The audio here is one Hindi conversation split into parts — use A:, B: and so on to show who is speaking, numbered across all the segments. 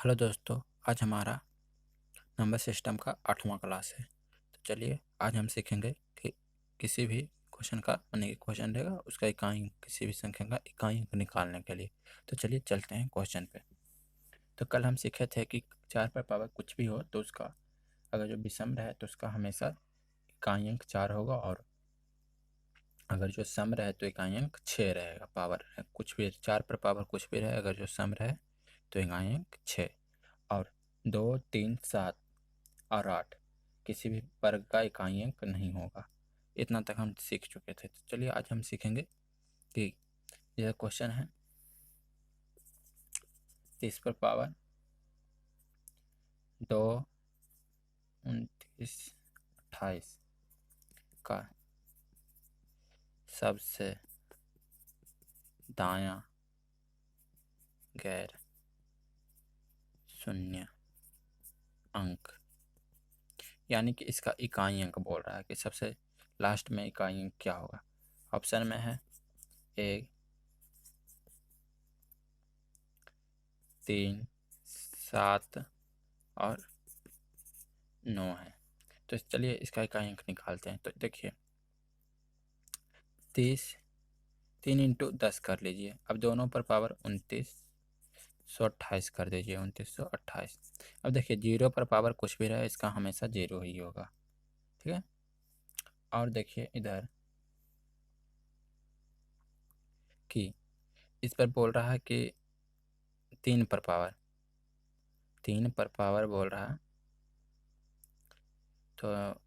A: हेलो दोस्तों, आज हमारा नंबर सिस्टम का 8वां क्लास है। तो चलिए आज हम सीखेंगे कि किसी भी क्वेश्चन का यानी कि क्वेश्चन रहेगा उसका इकाई अंक, किसी भी संख्या का इकाई अंक निकालने के लिए। तो चलिए चलते हैं क्वेश्चन पे। तो कल हम सीखे थे कि 4 पर पावर कुछ भी हो तो उसका अगर जो विषम रहे तो उसका हमेशा इकाई अंक 4 होगा, और अगर जो सम रहे तो इकाई अंक 6 रहेगा। पावर कुछ भी 4 पर पावर कुछ भी रहे, अगर जो सम रहे तो इकाई अंक 6। और 2, 3, 7 और 8 किसी भी वर्ग का इकाई अंक नहीं होगा। इतना तक हम सीख चुके थे। तो चलिए आज हम सीखेंगे कि यह क्वेश्चन है 30 पर पावर 2, 29, 28 का सबसे दायां गैर शून्य अंक, यानी कि इसका इकाई अंक बोल रहा है कि सबसे लास्ट में इकाई अंक क्या होगा। ऑप्शन में है 1, 3, 7 और 9 है। तो चलिए इसका इकाई अंक निकालते हैं। तो देखिए 3 इंटू 10 कर लीजिए। अब दोनों पर पावर 2928 कर दीजिए, 2928। अब देखिए 0 पर पावर कुछ भी रहे इसका हमेशा 0 ही होगा, ठीक है। और देखिए इधर कि इस पर बोल रहा है कि 3 पर पावर बोल रहा है, तो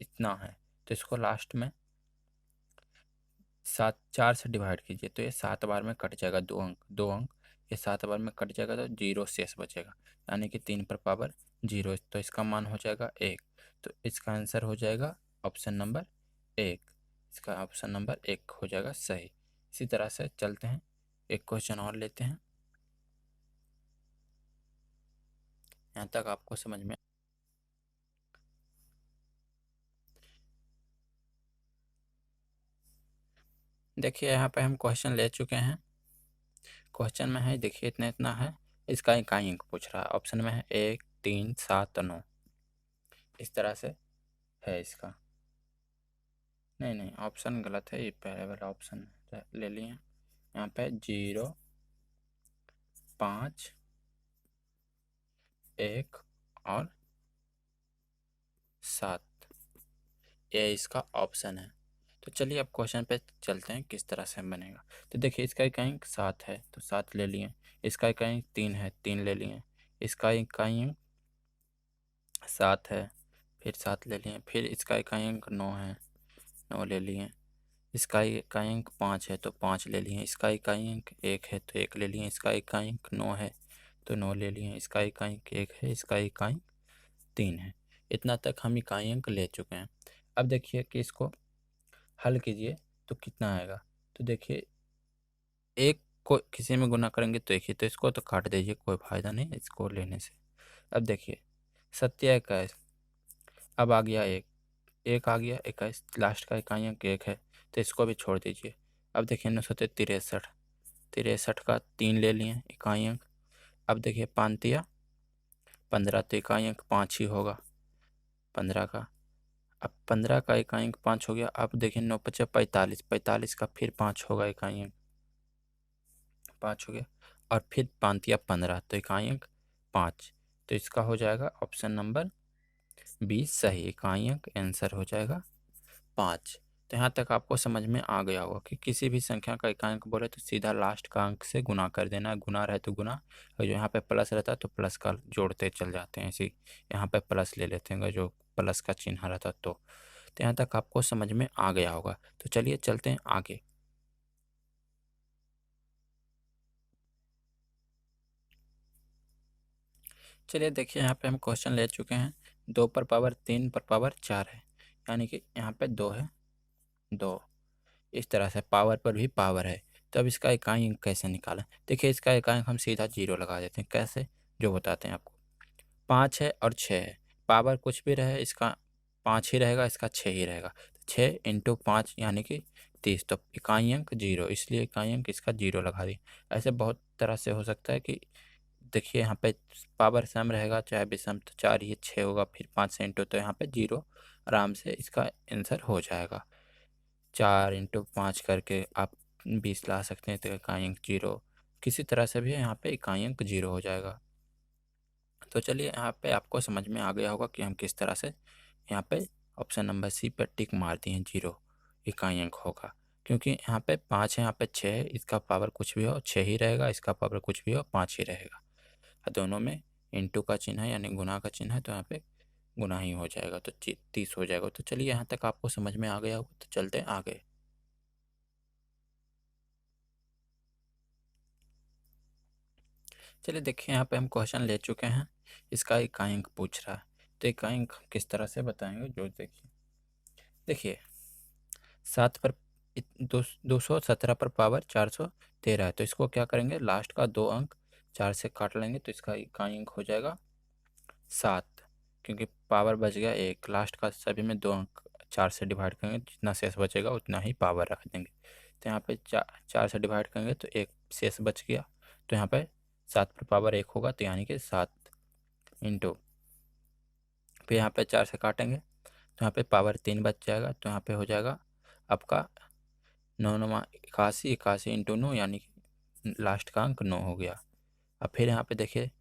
A: इतना है। तो इसको लास्ट में 4 से डिवाइड कीजिए तो ये 7 बार में कट जाएगा। 2 अंक ये 7 बार में कट जाएगा तो 0 शेष बचेगा, यानी कि 3 पर पावर 0। तो इसका मान हो जाएगा 1। तो इसका आंसर हो जाएगा ऑप्शन नंबर 1। इसका ऑप्शन नंबर 1 हो जाएगा सही। इसी तरह से चलते हैं, एक क्वेश्चन और लेते हैं। यहाँ तक आपको समझ में देखिए यहाँ पे हम क्वेश्चन ले चुके हैं। क्वेश्चन में है देखिए इतना इतना है, इसका इकाई अंक पूछ रहा है। ऑप्शन में है 1, 3, 7, 9। इस तरह से है इसका। नहीं नहीं, ऑप्शन गलत है, ये पहले वाला ऑप्शन ले लिए। यहाँ पे 0, 5, 1 और 7, ये इसका ऑप्शन है। तो चलिए अब क्वेश्चन पे चलते हैं किस तरह से बनेगा। तो देखिए इसका इकाई अंक 7 है तो 7 ले लिए। इसका इकाई अंक 3 है, 3 ले लिए। इसका इकाई अंक 7 है, फिर 7 ले लिए। फिर इसका इकाई अंक 9 है, 9 ले लिए। इसका इकाई अंक 5 है तो 5 ले लिए। इसका इकाई अंक 1 है तो 1 ले लिए। इसका इकाई अंक 9 है तो 9 ले लिए। इसका इकाई अंक 1 है, इसका इकाई अंक 3 है। इतना तक हम इकाई अंक ले चुके हैं। अब देखिए कि इसको हल कीजिए तो कितना आएगा। तो देखिए एक को किसी में गुना करेंगे तो एक ही, तो इसको तो काट दीजिए, कोई फायदा नहीं इसको लेने से। अब देखिए 27, अब आ गया 1, 1 आ गया 21, लास्ट का इकाई अंक 1 है तो इसको भी छोड़ दीजिए। अब देखिए 963, 63 का 3 ले लिए इकाई अंक। अब देखिए 5 तिया 15 तो इकाई अंक 5 ही होगा 15 का। अब 15 का इकाई अंक 5 हो गया। अब देखिए 9 5 45, 45 का फिर 5 होगा इकाई अंक 5 हो गया। और फिर 5 तिया 15 तो इकाई अंक 5। तो इसका हो जाएगा ऑप्शन नंबर 20 सही। इकाई अंक आंसर हो जाएगा 5। तो यहाँ तक आपको समझ में आ गया होगा कि किसी भी संख्या का इकाई अंक बोले तो सीधा लास्ट का अंक से गुना कर देना है। गुना रहे तो गुना, और जो यहाँ पे प्लस रहता है तो प्लस का जोड़ते चल जाते हैं। इसी यहाँ पे प्लस ले लेते हैं जो प्लस का चिन्ह रहता तो यहाँ तक आपको समझ में आ गया होगा। तो चलिए चलते हैं आगे। चलिए देखिए यहाँ पे हम क्वेश्चन ले चुके हैं। 2 पर पावर 3 पर पावर 4 है, यानी कि यहाँ पे 2 है 2। इस तरह से पावर पर भी पावर है। तो अब इसका इकाई अंक कैसे निकालें। देखिए इसका इकाई अंक हम सीधा 0 लगा देते हैं। कैसे, जो बताते हैं आपको। 5 है और 6 है, पावर कुछ भी रहे इसका 5 ही रहेगा, इसका 6 ही रहेगा। 6 इंटू 5 यानी कि 30, तो इकाई अंक 0, इसलिए इकाई अंक इसका 0 लगा दी। ऐसे बहुत तरह से हो सकता है कि देखिए यहाँ पे पावर सम रहेगा चाहे विषम, तो 4 ही 6 होगा, फिर 5 से इंटू, तो यहाँ पे 0 आराम से इसका आंसर हो जाएगा। 4 इंटू 5 करके आप 20 ला सकते हैं, तो इकाई अंक 0, किसी तरह से भी यहाँ पे इकाई अंक 0 हो जाएगा। तो चलिए यहाँ पे आपको समझ में आ गया होगा कि हम किस तरह से यहाँ पे ऑप्शन नंबर सी पर टिक मार दिए हैं, 0 इकाई अंक होगा। क्योंकि यहाँ पे 5 है, यहाँ पे 6 है, इसका पावर कुछ भी हो 6 ही रहेगा, इसका पावर कुछ भी हो 5 ही रहेगा। और दोनों में इंटू का चिन्ह है यानी गुना का चिन्ह है, तो यहाँ पे गुना ही हो जाएगा, तो 30 हो जाएगा। तो चलिए यहाँ तक आपको समझ में आ गया होगा, तो चलते हैं आगे। चलिए देखिए यहाँ पे हम क्वेश्चन ले चुके हैं, इसका इकाई अंक पूछ रहा है। तो इकाई अंक किस तरह से बताएंगे, जो देखिए 7 पर 217 पर पावर 413 है, तो इसको क्या करेंगे, लास्ट का 2 अंक 4 से काट लेंगे, तो इसका इकाई अंक हो जाएगा 7। क्योंकि पावर बच गया 1, लास्ट का सभी में 2 अंक 4 से डिवाइड करेंगे, जितना शेष बचेगा उतना ही पावर रख देंगे। तो यहाँ पे 4 से डिवाइड करेंगे तो 1 शेष बच गया, तो यहाँ पे 7 पर पावर 1 होगा, तो यानी कि 7 इंटू, फिर यहाँ पे 4 से काटेंगे तो यहाँ पे पावर 3 बच जाएगा, तो यहाँ पे हो जाएगा आपका 9 9 81, 81 इंटू 9 यानी कि लास्ट का अंक 9 हो गया। अब फिर यहाँ पे देखिए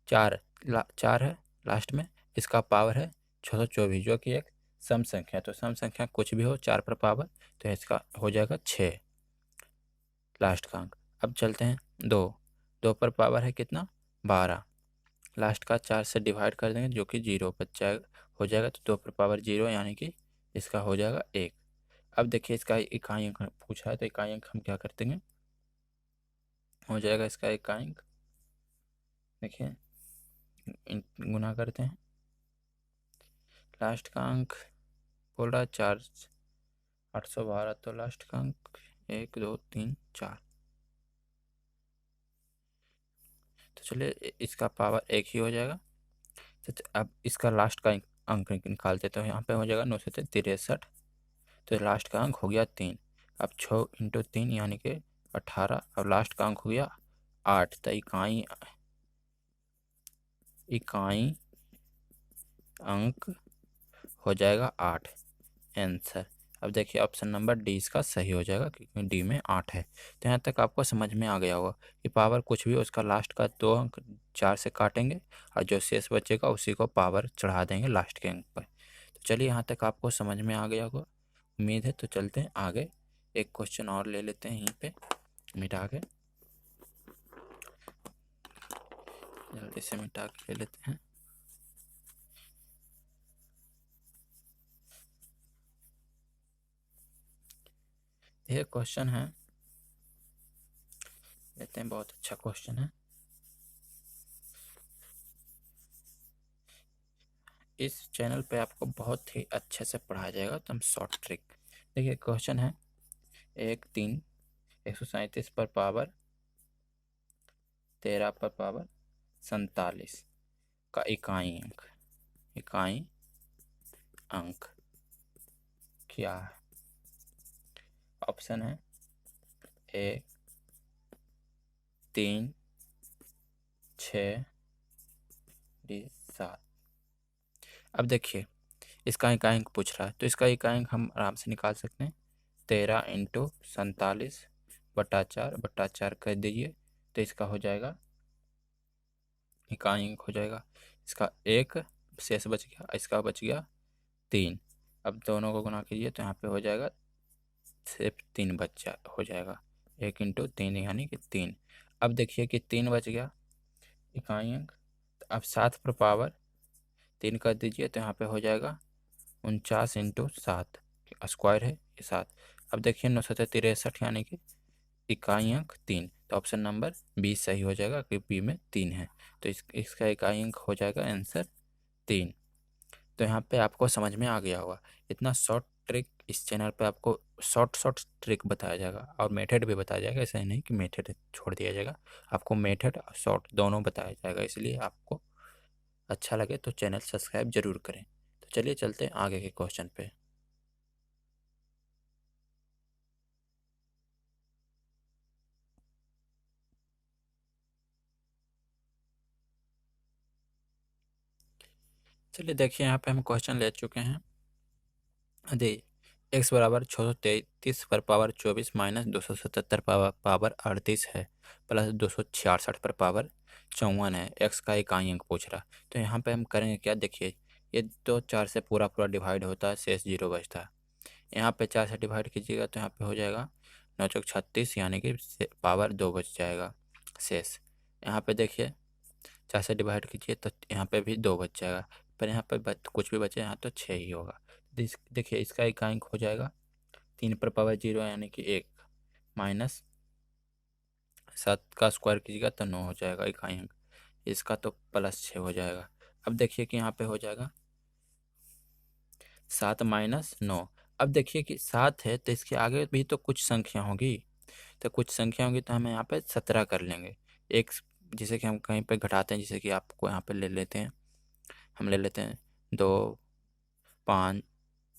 A: 4 है लास्ट में, इसका पावर है 624, जो कि एक सम संख्या है, तो सम संख्या कुछ भी हो 4 पर पावर, तो इसका हो जाएगा 6 लास्ट का अंक। अब चलते हैं 2 पर पावर है कितना, 12, लास्ट का 4 से डिवाइड कर देंगे जो कि 0 बच जाएगा, हो जाएगा, तो 2 पर पावर 0 यानी कि इसका हो जाएगा 1। अब देखिए इसका इकाई अंक पूछा है, तो इकाई अंक हम क्या करते हैं, हो जाएगा इसका इकाई अंक, देखिए गुना करते हैं, लास्ट का अंक बोल रहा है 4 812, तो लास्ट का अंक 1 2 3 4, तो चलिए इसका पावर 1 ही हो जाएगा। तो अब इसका लास्ट का अंक निकालते, तो यहाँ पे हो जाएगा 963, तो लास्ट का अंक हो गया 3। अब 6 इंटू 3 यानी कि 18, और लास्ट का अंक हो गया 8, तो इकाई अंक हो जाएगा 8 आंसर। अब देखिए ऑप्शन नंबर डी इसका सही हो जाएगा, क्योंकि डी में 8 है। तो यहाँ तक आपको समझ में आ गया होगा कि पावर कुछ भी हो उसका लास्ट का 2 अंक 4 से काटेंगे, और जो शेष बचेगा उसी को पावर चढ़ा देंगे लास्ट के अंक पर। तो चलिए यहाँ तक आपको समझ में आ गया होगा, उम्मीद है। तो चलते हैं आगे, एक क्वेश्चन और ले लेते हैं यहीं पे मिटा के, जल्दी से मिटा के ले लेते हैं। ये क्वेश्चन है, लेते हैं, बहुत अच्छा क्वेश्चन है। इस चैनल पे आपको बहुत ही अच्छे से पढ़ाया जाएगा, तो हम शॉर्ट ट्रिक, देखिए क्वेश्चन है 1 3 137 पर पावर 13 पर पावर 47 का इकाई अंक क्या है। ऑप्शन है 1 3 6 7। अब देखिए इसका इकाई अंक पूछ रहा है, तो इसका इकाई अंक हम आराम से निकाल सकते हैं, 13 इंटू 47/4 कर दीजिए, तो इसका हो जाएगा इकाई अंक हो जाएगा, इसका 1 शेष बच गया, इसका बच गया 3। अब दोनों को गुना कीजिए, तो यहाँ पे हो जाएगा सिर्फ 3 बच्चा हो जाएगा, 1 इंटू 3 यानी कि 3। अब देखिए कि 3 बच गया इकाई अंक, तो अब 7 पर पावर 3 कर दीजिए, तो यहाँ पे हो जाएगा 49 इंटू 7, स्क्वायर है ये 7। अब देखिए 963 यानी कि इकाई अंक 3, तो ऑप्शन नंबर बी सही हो जाएगा, क्योंकि बी में 3 है, तो इसका इकाई अंक हो जाएगा आंसर 3। तो यहाँ पे आपको समझ में आ गया होगा, इतना शॉर्ट ट्रिक इस चैनल पे आपको शॉर्ट ट्रिक बताया जाएगा, और मेथड भी बताया जाएगा, ऐसा ही नहीं कि मेथड छोड़ दिया जाएगा, आपको मेथड और शॉर्ट दोनों बताया जाएगा। इसलिए आपको अच्छा लगे तो चैनल सब्सक्राइब जरूर करें। तो चलिए चलते हैं आगे के क्वेश्चन पे। चलिए देखिए यहाँ पे हम क्वेश्चन ले चुके हैं। यदि x बराबर 633 पर पावर 24 माइनस 277 पावर 38 है प्लस 266 पर पावर 54 है, x का इकाई अंक पूछ रहा। तो यहाँ पे हम करेंगे क्या, देखिए ये तो 4 से पूरा पूरा डिवाइड होता है, शेष 0 बचता है। यहाँ पे 4 से डिवाइड कीजिएगा तो यहाँ पे हो जाएगा 9×36 यानी कि पावर 2 बच जाएगा शेष। यहाँ पे देखिए 4 से डिवाइड कीजिए तो यहाँ पे भी 2 बच जाएगा, पर यहाँ पे कुछ भी बचे यहाँ तो 6 ही होगा। देखिए इसका इकाई अंक हो जाएगा 3 पर पावर 0 यानी कि 1 माइनस 7 का स्क्वायर कीजिएगा तो 9 हो जाएगा इकाई अंक, इसका तो +6 हो जाएगा। अब देखिए कि यहाँ पे हो जाएगा 7 माइनस 9। अब देखिए कि 7 है तो इसके आगे भी तो कुछ संख्या होगी, तो कुछ संख्या होगी तो हम यहाँ पे 17 कर लेंगे। एक जिसे कि हम कहीं पे घटाते हैं, जैसे कि आपको यहाँ पे ले लेते हैं, हम ले लेते हैं 2 5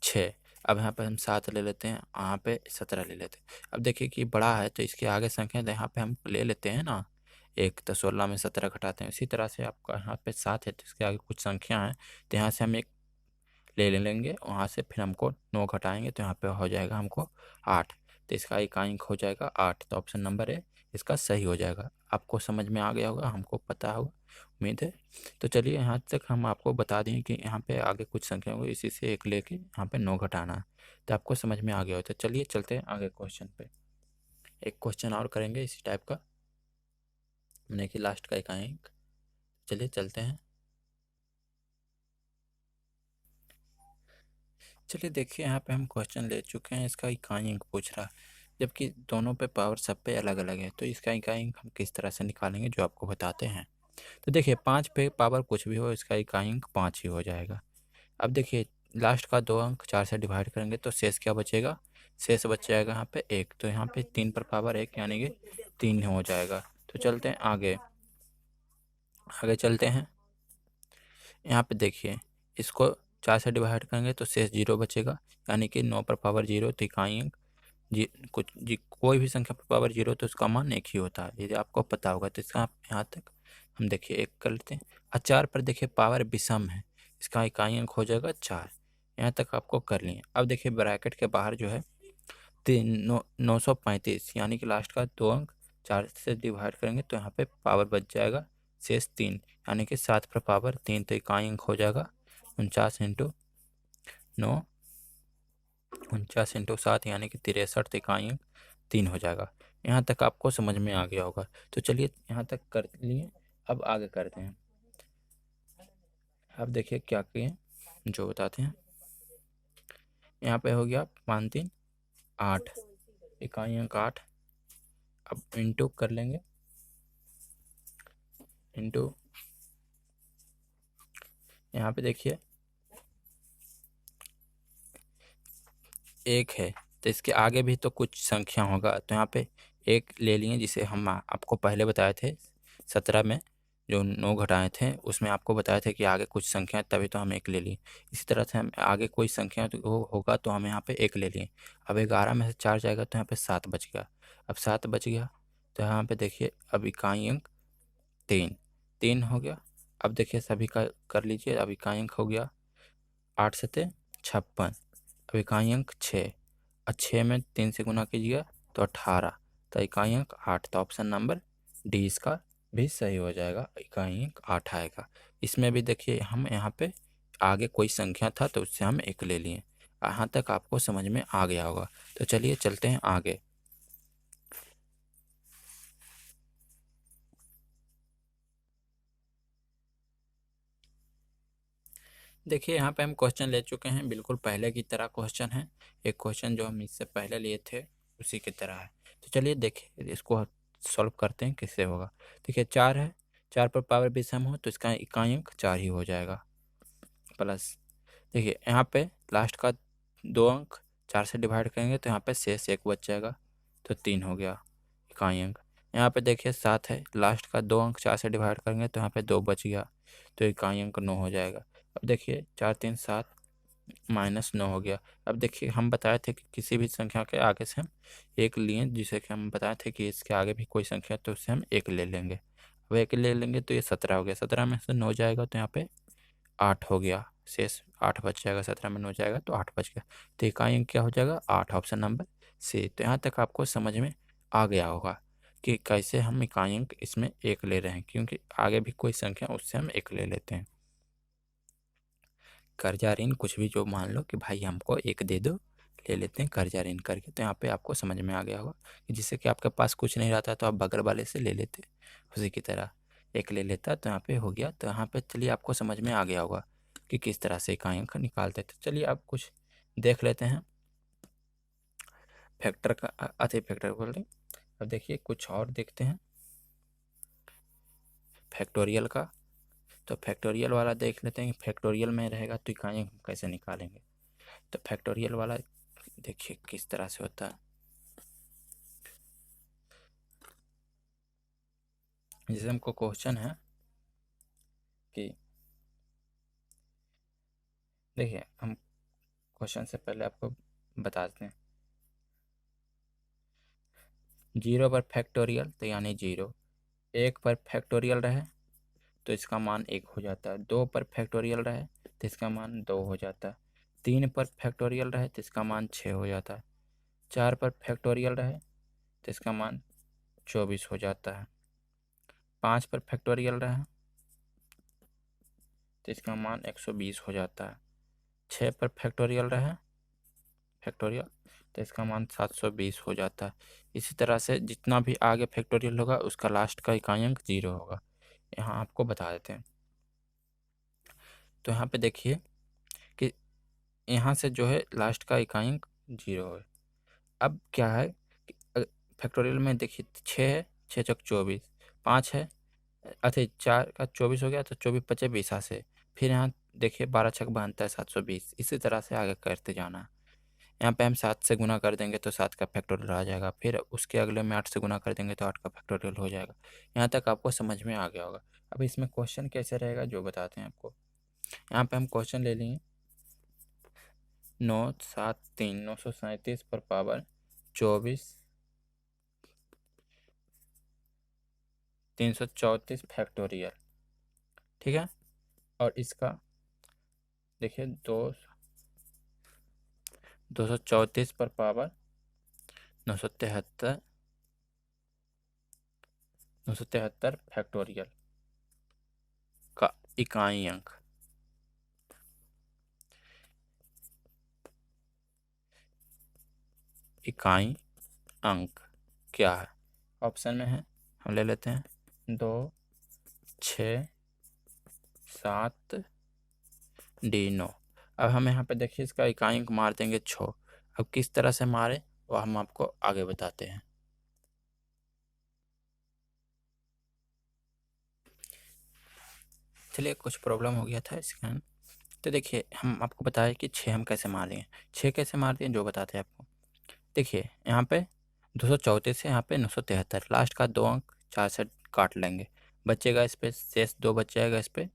A: 6। अब यहाँ पे हम 7 ले लेते हैं, यहाँ पे 17 ले लेते हैं। अब देखिए कि बड़ा है तो इसके आगे संख्या तो यहाँ पे हम ले लेते हैं ना, एक तो 16 में 17 घटाते हैं। इसी तरह से आपका यहाँ पे 7 है तो इसके आगे कुछ संख्या है तो यहाँ से हम एक लेंगे, वहाँ से फिर हमको 9 घटाएंगे तो यहाँ पे हो जाएगा हमको 8। तो इसका इकाई अंक हो जाएगा 8, तो ऑप्शन नंबर ए इसका सही हो जाएगा। आपको समझ में आ गया होगा, हमको पता होगा, उम्मीद है। तो चलिए यहाँ तक हम आपको बता दें कि यहाँ पे आगे कुछ संख्या होगी, इसी से एक लेके यहाँ पे 9 घटाना है, तो आपको समझ में आ गया हो। तो चलिए चलते हैं आगे क्वेश्चन पे, एक क्वेश्चन और करेंगे इसी टाइप का, मैंने कि लास्ट का इकाई अंक। चलिए चलते हैं। चलिए देखिए यहाँ पे हम क्वेश्चन ले चुके हैं, इसका इकाई अंक पूछ रहा है, जबकि दोनों पे पावर सब पे अलग अलग है, तो इसका इकाई अंक हम किस तरह से निकालेंगे जो आपको बताते हैं। तो देखिए 5 पे पावर कुछ भी हो, इसका इकाई अंक 5 ही हो जाएगा। अब देखिए लास्ट का 2 अंक 4 से डिवाइड करेंगे तो शेष क्या बचेगा, शेष बच जाएगा यहाँ पे 1, तो यहाँ पे 3 पर पावर 1 यानी कि 3 हो जाएगा। तो चलते हैं आगे, आगे चलते हैं। यहाँ पे देखिए इसको 4 से डिवाइड करेंगे तो शेष 0 बचेगा, यानी कि 9 पर पावर 0, तो इकाई अंक कोई भी संख्या पर पावर 0 तो उसका मान 1 ही होता है, यदि आपको पता होगा। तो इसका यहाँ तक हम देखिए 1 कर लेते हैं। और 4 पर देखिए पावर विषम है, इसका इकाई अंक हो जाएगा 4। यहाँ तक आपको कर लिए। अब देखिए ब्रैकेट के बाहर जो है 935 यानी कि लास्ट का 2 अंक 4 से डिवाइड करेंगे तो यहाँ पे पावर बच जाएगा शेष 3, यानी कि 7 पर पावर 3, तो इकाई अंक हो जाएगा 49 × 9, 49 × 7 यानी कि 63, तो इकाई अंक 3 हो जाएगा। यहाँ तक आपको समझ में आ गया होगा। तो चलिए यहाँ तक कर लिए, अब आगे करते हैं। अब देखिए क्या किए जो बताते हैं। यहाँ पे हो गया 5 3 8, इकाई अंक 8। अब इंटू कर लेंगे, इंटू यहाँ पे देखिए 1 है तो इसके आगे भी तो कुछ संख्या होगा, तो यहाँ पे 1 ले लिए, जिसे हम आपको पहले बताए थे 17 में जो 9 घटाए थे, उसमें आपको बताए थे कि आगे कुछ संख्या है, तभी तो हम 1 ले लिए। इसी तरह से हम आगे कोई संख्या तो होगा तो हम यहाँ पे 1 ले लिए। अब 11 में से 4 जाएगा तो यहाँ पे 7 बच गया। अब 7 बच गया तो यहाँ पे देखिए अब इकाई अंक 3 हो गया। अब देखिए सभी का कर लीजिए। अब इकाई अंक हो गया 8 7 56, अब इकाई अंक 6, और 6 में 3 से गुना कीजिएगा तो 18, तो इकाई अंक 8, तो ऑप्शन नंबर डी इसका भी सही हो जाएगा, इकाई अंक 8 आएगा। इसमें भी देखिए हम यहाँ पे आगे कोई संख्या था तो उससे हम 1 ले लिए। यहाँ तक आपको समझ में आ गया होगा। तो चलिए चलते हैं आगे। देखिए यहाँ पे हम क्वेश्चन ले चुके हैं, बिल्कुल पहले की तरह क्वेश्चन है, एक क्वेश्चन जो हम इससे पहले लिए थे उसी की तरह है। तो चलिए देखिए इसको सॉल्व करते हैं किससे होगा। देखिए 4 है, 4 पर पावर विषम हो तो इसका इकाई अंक 4 ही हो जाएगा। प्लस देखिए यहाँ पे लास्ट का 2 अंक 4 से डिवाइड करेंगे तो यहाँ पे शेष 1 बच जाएगा, तो 3 हो गया इकाई अंक। यहाँ पे देखिए 7 है, लास्ट का 2 अंक 4 से डिवाइड करेंगे तो यहाँ पे 2 बच गया, तो इकाई अंक 9 हो जाएगा। अब देखिए 4 3 7 -9 हो गया। अब देखिए हम बताए थे कि किसी भी संख्या के आगे से हम 1 लिए, जिसे कि हम बताए थे कि इसके आगे भी कोई संख्या तो उससे हम 1 ले लेंगे। अब 1 ले लेंगे तो ये 17 हो गया, 17 में से 9 जाएगा तो यहाँ पे 8 हो गया, शेष 8 बच जाएगा, 17 में 9 जाएगा तो 8 बच गया। तो इकाई अंक क्या हो जाएगा? 8, ऑप्शन नंबर सी। तो यहाँ तक आपको समझ में आ गया होगा कि कैसे हम इकाई अंक इसमें 1 ले रहे हैं, क्योंकि आगे भी कोई संख्या उससे हम 1 ले लेते हैं। कर्जा ऋण कुछ भी, जो मान लो कि भाई हमको 1 दे दो, ले लेते हैं कर्जा ऋण करके। तो यहाँ पे आपको समझ में आ गया होगा कि जिससे कि आपके पास कुछ नहीं रहता तो आप बगल वाले से ले लेते, उसी की तरह 1 ले लेता। तो यहाँ पे हो गया। तो यहाँ पे चलिए आपको समझ में आ गया होगा कि किस तरह से इकाई अंक निकालते। तो चलिए आप कुछ देख लेते हैं फैक्टर का, अति फैक्टर बोल रहे। अब देखिए कुछ और देखते हैं फैक्टोरियल का। तो फैक्टोरियल वाला देख लेते हैं, फैक्टोरियल में रहेगा तो इकाई अंक कैसे निकालेंगे। तो फैक्टोरियल वाला देखिए किस तरह से होता है। जैसे हमको क्वेश्चन है कि देखिए, हम क्वेश्चन से पहले आपको बताते हैं। 0 पर फैक्टोरियल तो यानी 0, 1 पर फैक्टोरियल रहे तो इसका मान 1 हो जाता है, 2 पर फैक्टोरियल रहे तो इसका मान 2 हो जाता है, 3 पर फैक्टोरियल रहे तो इसका मान 6 हो जाता है, 4 पर फैक्टोरियल रहे तो इसका मान 24 हो जाता है, 5 पर फैक्टोरियल रहे तो इसका मान 120 हो जाता है, 6 पर फैक्टोरियल रहे फैक्टोरियल तो इसका मान 720 हो जाता है। इसी तरह से जितना भी आगे फैक्टोरियल होगा उसका लास्ट का इकाई अंक 0 होगा। यहाँ आपको बता देते हैं। तो यहाँ पे देखिए कि यहाँ से जो है लास्ट का इकाई अंक 0 है। अब क्या है कि फैक्टोरियल में देखिए 6 है, 6 चौक 24, 5 है, अच्छा 4 का 24 हो गया तो 24 पचे 20 से, फिर यहाँ देखिए 12 छक बनता है 720। इसी तरह से आगे करते जाना है। यहाँ पे हम 7 से गुना कर देंगे तो 7 का फैक्टोरियल आ जाएगा, फिर उसके अगले में 8 से गुना कर देंगे तो 8 का फैक्टोरियल हो जाएगा। यहाँ तक आपको समझ में आ गया होगा। अब इसमें क्वेश्चन कैसे रहेगा जो बताते हैं आपको। यहाँ पे हम क्वेश्चन ले लेंगे 9 7 3 937 पर पावर 24 334 फैक्टोरियल, ठीक है। और इसका देखिए 234 पर पावर 973 फैक्टोरियल का इकाई अंक। इकाई अंक क्या है? ऑप्शन में है, हम ले लेते हैं 2 6 7 डी 9। अब हम यहाँ पे देखिए इसका इकाई अंक मार देंगे 6। अब किस तरह से मारे वो हम आपको आगे बताते हैं। चलिए कुछ प्रॉब्लम हो गया था इसका। तो देखिए हम आपको बताएं कि 6 हम कैसे मारे हैं, 6 कैसे मारते हैं जो बताते हैं आपको। देखिए यहाँ पे 234 से यहाँ पे 973, लास्ट का 2 अंक 4 से काट लेंगे, बचेगा इस पे शेष 2 बच जाएगा, इस पे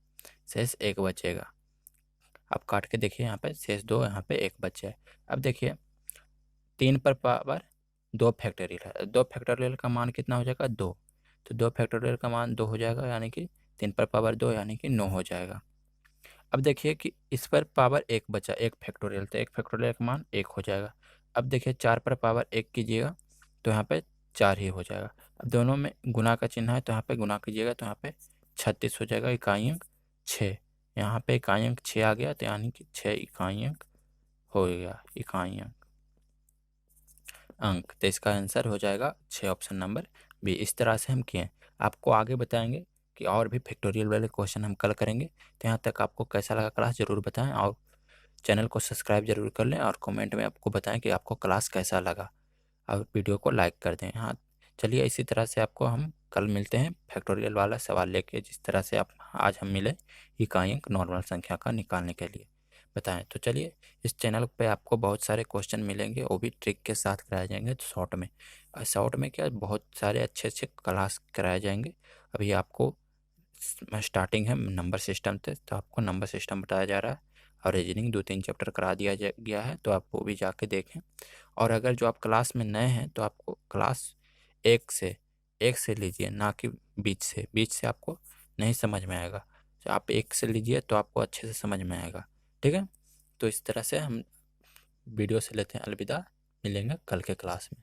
A: शेष 1 बचेगा। अब काट के देखिए यहाँ पे शेष 2, यहाँ पे 1 बचे है। अब देखिए 3 पर पावर 2 फैक्टोरियल है, 2 फैक्टोरियल का मान कितना हो जाएगा? 2। तो 2 फैक्टोरियल का मान 2 हो जाएगा, यानी कि 3 पर पावर 2 यानी कि 9 हो जाएगा। अब देखिए कि इस पर पावर 1 बचा, 1 फैक्टोरियल, तो 1 फैक्टोरियल का मान 1 हो जाएगा। अब देखिए 4 पर पावर 1 कीजिएगा तो यहाँ पे 4 ही हो जाएगा। अब दोनों में गुना का चिन्ह है तो यहाँ पे गुना कीजिएगा तो यहाँ पे 36 हो जाएगा। इकाई अंक 6, यहाँ पे इकाई अंक 6 आ गया, तो यानी कि 6 इकाई अंक हो गया। इकाई अंक तो इसका आंसर हो जाएगा 6, ऑप्शन नंबर बी। इस तरह से हम किए। आपको आगे बताएंगे कि और भी फैक्टोरियल वाले क्वेश्चन हम कल करेंगे। तो यहाँ तक आपको कैसा लगा क्लास ज़रूर बताएं, और चैनल को सब्सक्राइब जरूर कर लें, और कमेंट में आपको बताएं कि आपको क्लास कैसा लगा, और वीडियो को लाइक कर दें। हाँ चलिए, इसी तरह से आपको हम कल मिलते हैं फैक्टोरियल वाला सवाल लेके, जिस तरह से आप आज हम मिले इकाई अंक नॉर्मल संख्या का निकालने के लिए बताएं। तो चलिए, इस चैनल पे आपको बहुत सारे क्वेश्चन मिलेंगे, वो भी ट्रिक के साथ कराए जाएंगे शॉर्ट में। शॉर्ट में क्या, बहुत सारे अच्छे अच्छे क्लास कराए जाएंगे। अभी आपको स्टार्टिंग है नंबर सिस्टम से, तो आपको नंबर सिस्टम बताया जा रहा है, और रीजनिंग 2-3 चैप्टर करा दिया गया है, तो आप वो भी जाके देखें। और अगर जो आप क्लास में नए हैं तो आपको क्लास एक से लीजिए, ना कि बीच से आपको नहीं समझ में आएगा। तो आप एक से लीजिए तो आपको अच्छे से समझ में आएगा। ठीक है, तो इस तरह से हम वीडियो से लेते हैं अलविदा, मिलेंगे कल के क्लास में।